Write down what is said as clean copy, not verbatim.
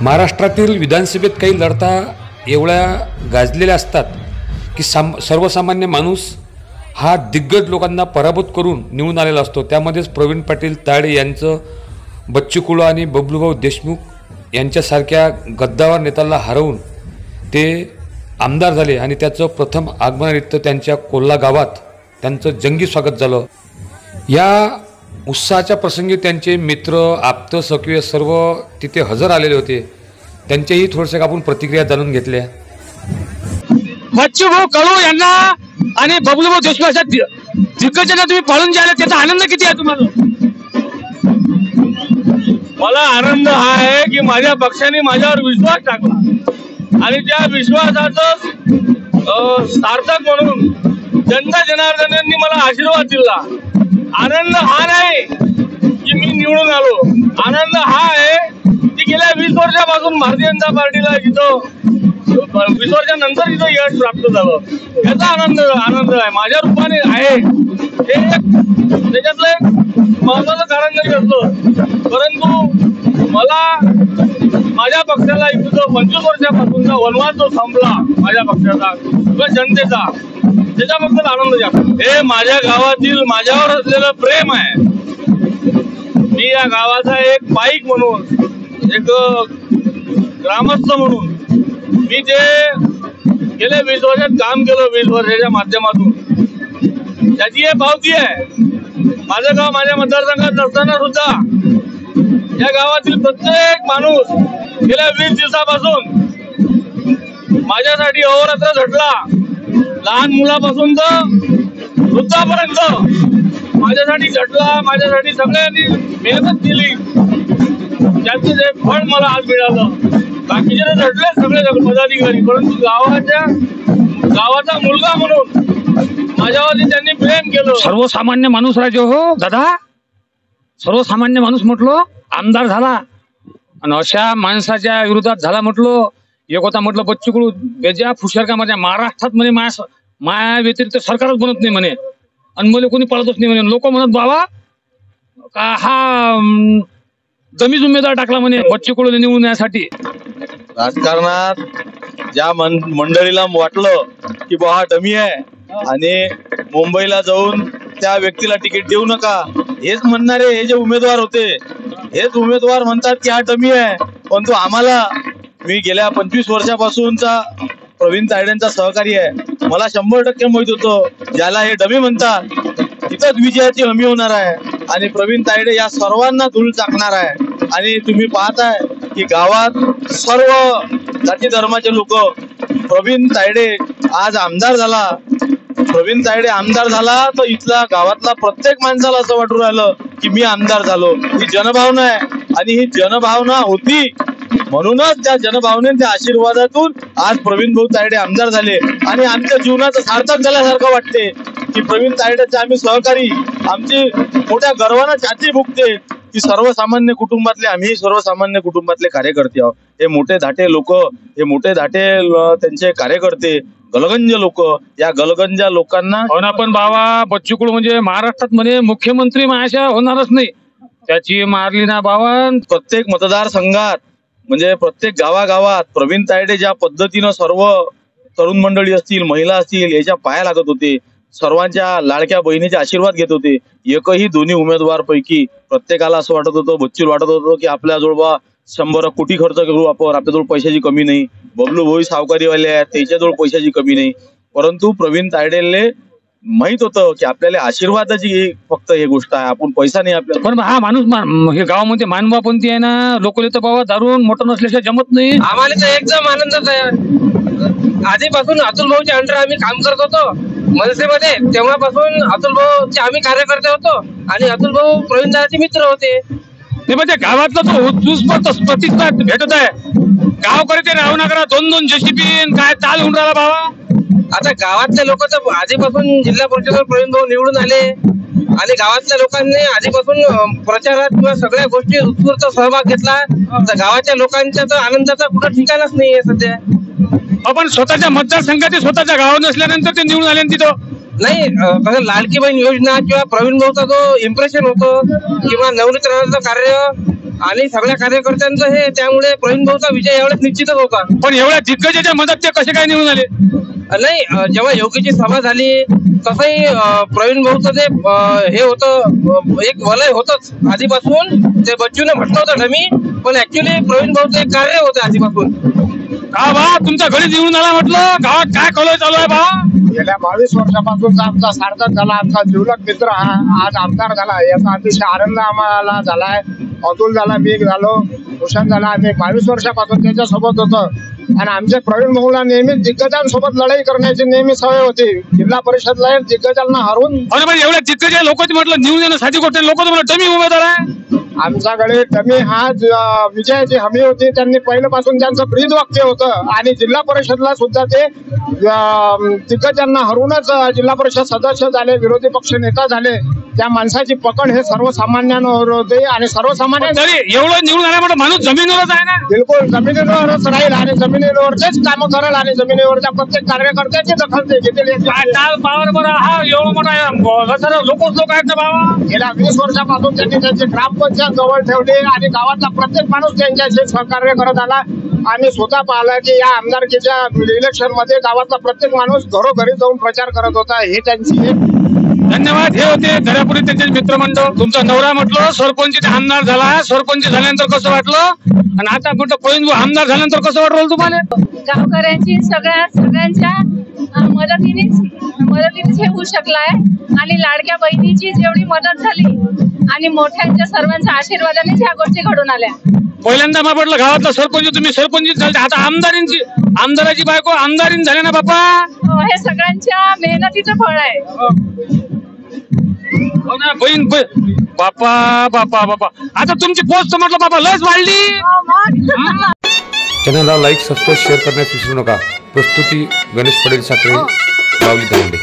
महाराष्ट्रातील विधानसभेत काही लढता एवढ्या गाजलेल्या असतात की सर्वसामान्य माणूस हा दिग्गज लोकांना पराभूत करून निवडून आलेला असतो। त्यामध्येच प्रवीण पाटील तायडे यांचं बच्चू कडू आणि बबलूभाऊ देशमुख यांच्यासारख्या गद्दावर नेत्याला हरवून ते आमदार झाले आणि त्याचं प्रथम आगमनानिमित्त त्यांच्या कोल्हा गावात त्यांचं जंगी स्वागत झालं। या उत्साहाच्या प्रसंगी त्यांचे मित्र आप्त सखी सर्व तिथे हजर आलेले होते। त्यांच्याही थोडसे आपण प्रतिक्रिया जाणून घेतल्या। बच्चू भाऊ कडू यांना आणि बबलूभाऊ देशमुख अशा दिग्गजांना तुम्ही पाळून जायला त्याचा आनंद किती आहे तुम्हाला? मला आनंद हा आहे की माझ्या पक्षाने माझ्यावर विश्वास टाकला आणि त्या विश्वासाचं सार्थक म्हणून जनता जनार्दनांनी मला आशीर्वाद दिला। आनंद हा नाही की मी निवडून आलो, आनंद हा आहे की गेल्या 20 वर्षापासून भारतीय जनता पार्टीला जिथं 20 वर्षानंतर जिथं यश प्राप्त झालं याचा आनंद आहे, माझ्या रूपाने आहे। हे त्याच्यातलं एक महत्वाचं कारण जरी असलं परंतु मला माझ्या पक्षाला इथं 25 वर्षापासूनचा वनवास जो संपला माझ्या पक्षाचा किंवा जनतेचा त्याच्याबद्दल आनंद जास्त। हे माझ्या गावातील माझ्यावर असलेलं प्रेम आहे। मी या गावाचा एक पाईक म्हणून, एक ग्रामस्थ म्हणून मी जे गेल्या 20 वर्षात काम केलं, 20 वर्षाच्या माध्यमातून त्याची हे पावती आहे। माझं गाव माझ्या मतदारसंघात नसताना सुद्धा या गावातील प्रत्येक माणूस गेल्या 20 दिवसापासून माझ्यासाठी अहोरात्र झटला। लहान मुलापासून तर वृद्धापर्यंत माझ्यासाठी झटला, माझ्यासाठी सगळ्यांनी मेहनत केली, त्याचं जे फळ मला आज मिळालं। बाकीचे झटले सगळे पदाधिकारी, परंतु गावाचा मुलगा म्हणून माझ्यावरती त्यांनी प्रेम केलं। सर्वसामान्य माणूस राजे हो दादा, सर्वसामान्य माणूस म्हटलो आमदार झाला आणि अशा माणसाच्या विरोधात झाला म्हटलो। एक होता म्हटलं बच्चू कडू बेजा फुशर का माझ्या महाराष्ट्रात म्हणे माया व्यतिरिक्त सरकारच बनत नाही म्हणे आणि मला कोणी पाळतच नाही म्हणे। लोक म्हणत बाबा का हा जमीन उमेदवार टाकला म्हणे बच्चू कडू निवडून येण्यासाठी। राजकारणात ज्या मंडळीला वाटलं की बा हा डमी आहे आणि मुंबईला जाऊन त्या व्यक्तीला तिकीट देऊ नका हेच म्हणणारे हे जे उमेदवार होते, हेच उमेदवार म्हणतात की हा डमी आहे। परंतु आम्हाला, मी गेल्या 25 वर्षापासूनचा प्रवीण तायडेंचा सहकारी आहे, मला 100% माहित होतं ज्याला हे डमी म्हणतात तिथंच विजयाची हमी होणार आहे आणि प्रवीण तायडे या सर्वांना धूळ टाकणार आहे। आणि तुम्ही पाहताय की गावात सर्व जाती धर्माचे लोक, प्रवीण तायडे आज आमदार झाला, प्रवीण तायडे आमदार झाला तर इथला गावातला प्रत्येक माणसाला असं वाटून राहिलं की मी आमदार झालो। ही जनभावना आहे आणि ही जनभावना होती म्हणूनच त्या जनभावने त्या आशीर्वादातून आज प्रवीण भाऊ तायडे आमदार झाले आणि आमच्या जीवनाचं सार्थक झाल्यासारखं वाटते की प्रवीण तायडेचे आम्ही सहकारी, आमची मोठ्या गर्वानं छाती फुगते की सर्वसामान्य कुटुंबातले, आम्ही सर्वसामान्य कुटुंबातले कार्यकर्ते आहोत। हे मोठे धाटे लोक, हे मोठे धाटे त्यांचे कार्यकर्ते, गलगंज लोक, या गलगंजा लोकांना हो ना। पण बाबा बच्चू कडू म्हणजे महाराष्ट्रात म्हणे मुख्यमंत्री माझ्या होणारच नाही, त्याची मारली ना बाबा। प्रत्येक मतदारसंघात म्हणजे प्रत्येक गावागावात प्रवीण तायडे ज्या पद्धतीनं सर्व तरुण मंडळी असतील, महिला असतील याच्या पाया लागत होते, सर्वांच्या लाडक्या बहिणीचे आशीर्वाद घेत होते। एकही दोन्ही उमेदवार पैकी प्रत्येकाला असं वाटत होतं, बच्चू वाटत होतं की आपल्याजवळ 100 कोटी खर्च करू आपण, आपल्याजवळ पैशाची कमी नाही। बबलू भाऊ सावकारीवाले आहेत, त्याच्याजवळ पैशाची कमी नाही। परंतु प्रवीण तायडेले माहित होतं की आपल्याला आशीर्वादाची फक्त हे गोष्ट आहे, आपण पैसा नाही आपल्याला। पण हा माणूस हे गावामध्ये मानवापंथी आहे ना, लोक तर बाबा दारून मोठं नसल्याशिवाय जमत नाही। आम्हाला तर एकदम आनंदच आहे। आधीपासून अतुल भाऊच्या अंडर आम्ही काम करत होतो मनसेमध्ये, तेव्हापासून अतुल भाऊचे आम्ही कार्यकर्ते होतो आणि अतुल भाऊ प्रवीण दादाचे मित्र होते। ते म्हणजे गावातला तो उत्स्फूर्त प्रतिसाद भेटत आहे। गावकरी ते राहू नका 2-2 जेसीबी काय चाल होऊन राहिला बाबा। आता गावातल्या लोक तर आधीपासून जिल्हा परिषदेवर प्रवीण भाऊ निवडून आले आणि गावातल्या लोकांनी आधीपासून प्रचारात किंवा सगळ्या गोष्टी उत्स्फूर्त सहभाग घेतला, तर गावाच्या लोकांच्या तर आनंदाचा कुठं ठिकाणच नाहीये सध्या। आपण स्वतःच्या मतदारसंघात स्वतःच्या गावात नसल्यानंतर ते निवडून आले तिथं नाही। कसं लाडकी बहीण योजना किंवा प्रवीण भाऊचा जो इम्प्रेशन होतो किंवा नवनीत राणाचं कार्य आणि सगळ्या कार्यकर्त्यांचं हे, त्यामुळे प्रवीण भाऊचा विजय एवढ्याच निश्चितच होता. पण एवढ्या दिग्गजाच्या मदत ते कसे काय निवडून आले? नाही, जेव्हा योगीची सभा झाली तसंही प्रवीण भाऊचं जे हे होतं, एक वलय होतच आधीपासून. ते बच्चूने म्हटलं होतं डमी, पण ऍक्च्युली प्रवीण भाऊचं एक कार्य होतं आधीपासून. का बा तुमच्या घरी निवडून आला म्हटलं, गावात काय कॉलेज चालू आहे बा? गेल्या 22 वर्षापासूनचा आमचा सार्थक झाला, आमचा जिवलग मित्र हा आज आमदार झाला, याचा अतिशय आनंद आम्हाला झालाय. अतुल झाला, मी झालो, भूषण झाला. आम्ही 22 वर्षापासून त्याच्यासोबत होतो आणि आमच्या प्रवीण भाऊला नेहमीच दिग्गजांसोबत लढाई करण्याची नेहमी सवय होती. जिल्हा परिषदला दिग्गजांना हरवून एवढ्या दिग्गज लोक म्हटलं निवडून येण्यासाठी गोष्ट लोक तुम्हाला डमी उमेदवार आहे. आमच्याकडे डमी हा विजयाची हमी होती. त्यांनी पहिल्यापासून त्यांचं ब्रीद वाक्य होतं आणि जिल्हा परिषदला सुद्धा ते दिग्गजांना हरवूनच जिल्हा परिषद सदस्य झाले, विरोधी पक्ष नेता झाले. त्या माणसाची पकड हे सर्वसामान्यांवर होते आणि सर्वसामान्य तरी एवढं निवडून आला म्हटलं माणूस जमिनीवरच आहे ना. बिलकुल जमिनीवरच राहील आणि जमिनीवरचेच कामं करेल आणि जमिनीवरच्या प्रत्येक कार्यकर्त्याची दखल ते घेतील. पावर बरं हा एवढं मोठा लोक आहेत ना बाबा. गेल्या 20 वर्षापासून त्यांनी त्यांची ग्रामपंचायत जवळ ठेवली आणि गावातला प्रत्येक माणूस त्यांच्याशी सहकार्य करत आला. आम्ही स्वतः पाहिलं की या आमदारकीच्या इलेक्शन मध्ये गावातला प्रत्येक माणूस घरोघरी जाऊन प्रचार करत होता. हे त्यांची एक. धन्यवाद. हे होते दर्यापुरी त्यांचे मित्रमंडळ. तुमचा नवरा म्हटलं सरपंच आमदार झाला, सरपंच झाल्यानंतर कसं वाटलं आणि आता म्हटलं प्रवीण भाऊ आमदार झाल्यानंतर कसं वाटलं तुम्हाला? गावकऱ्यांची सगळ्यांच्या मदतीनेच हे होऊ शकलाय आणि लाडक्या बहिणीची जेवढी मदत झाली आणि मोठ्यांच्या सर्वांच्या आशीर्वादाने ह्या गोष्टी घडून आल्या. पहिल्यांदा मग म्हटलं गावातला सरपंच तुम्ही सरपंच झाले, आता आमदाराची बायको आमदारीन झाले ना बापा. हे सगळ्यांच्या मेहनतीचं फळ आहे. हो ना बहीण बापा बापा बापा. आता तुमची पोस्ट म्हटलं बाबा लस वाढली. चॅनलला लाईक, सबस्क्राईब, शेअर करण्यास विसरू नका. प्रस्तुती गणेश पटेल साखरे, माऊली दांडे.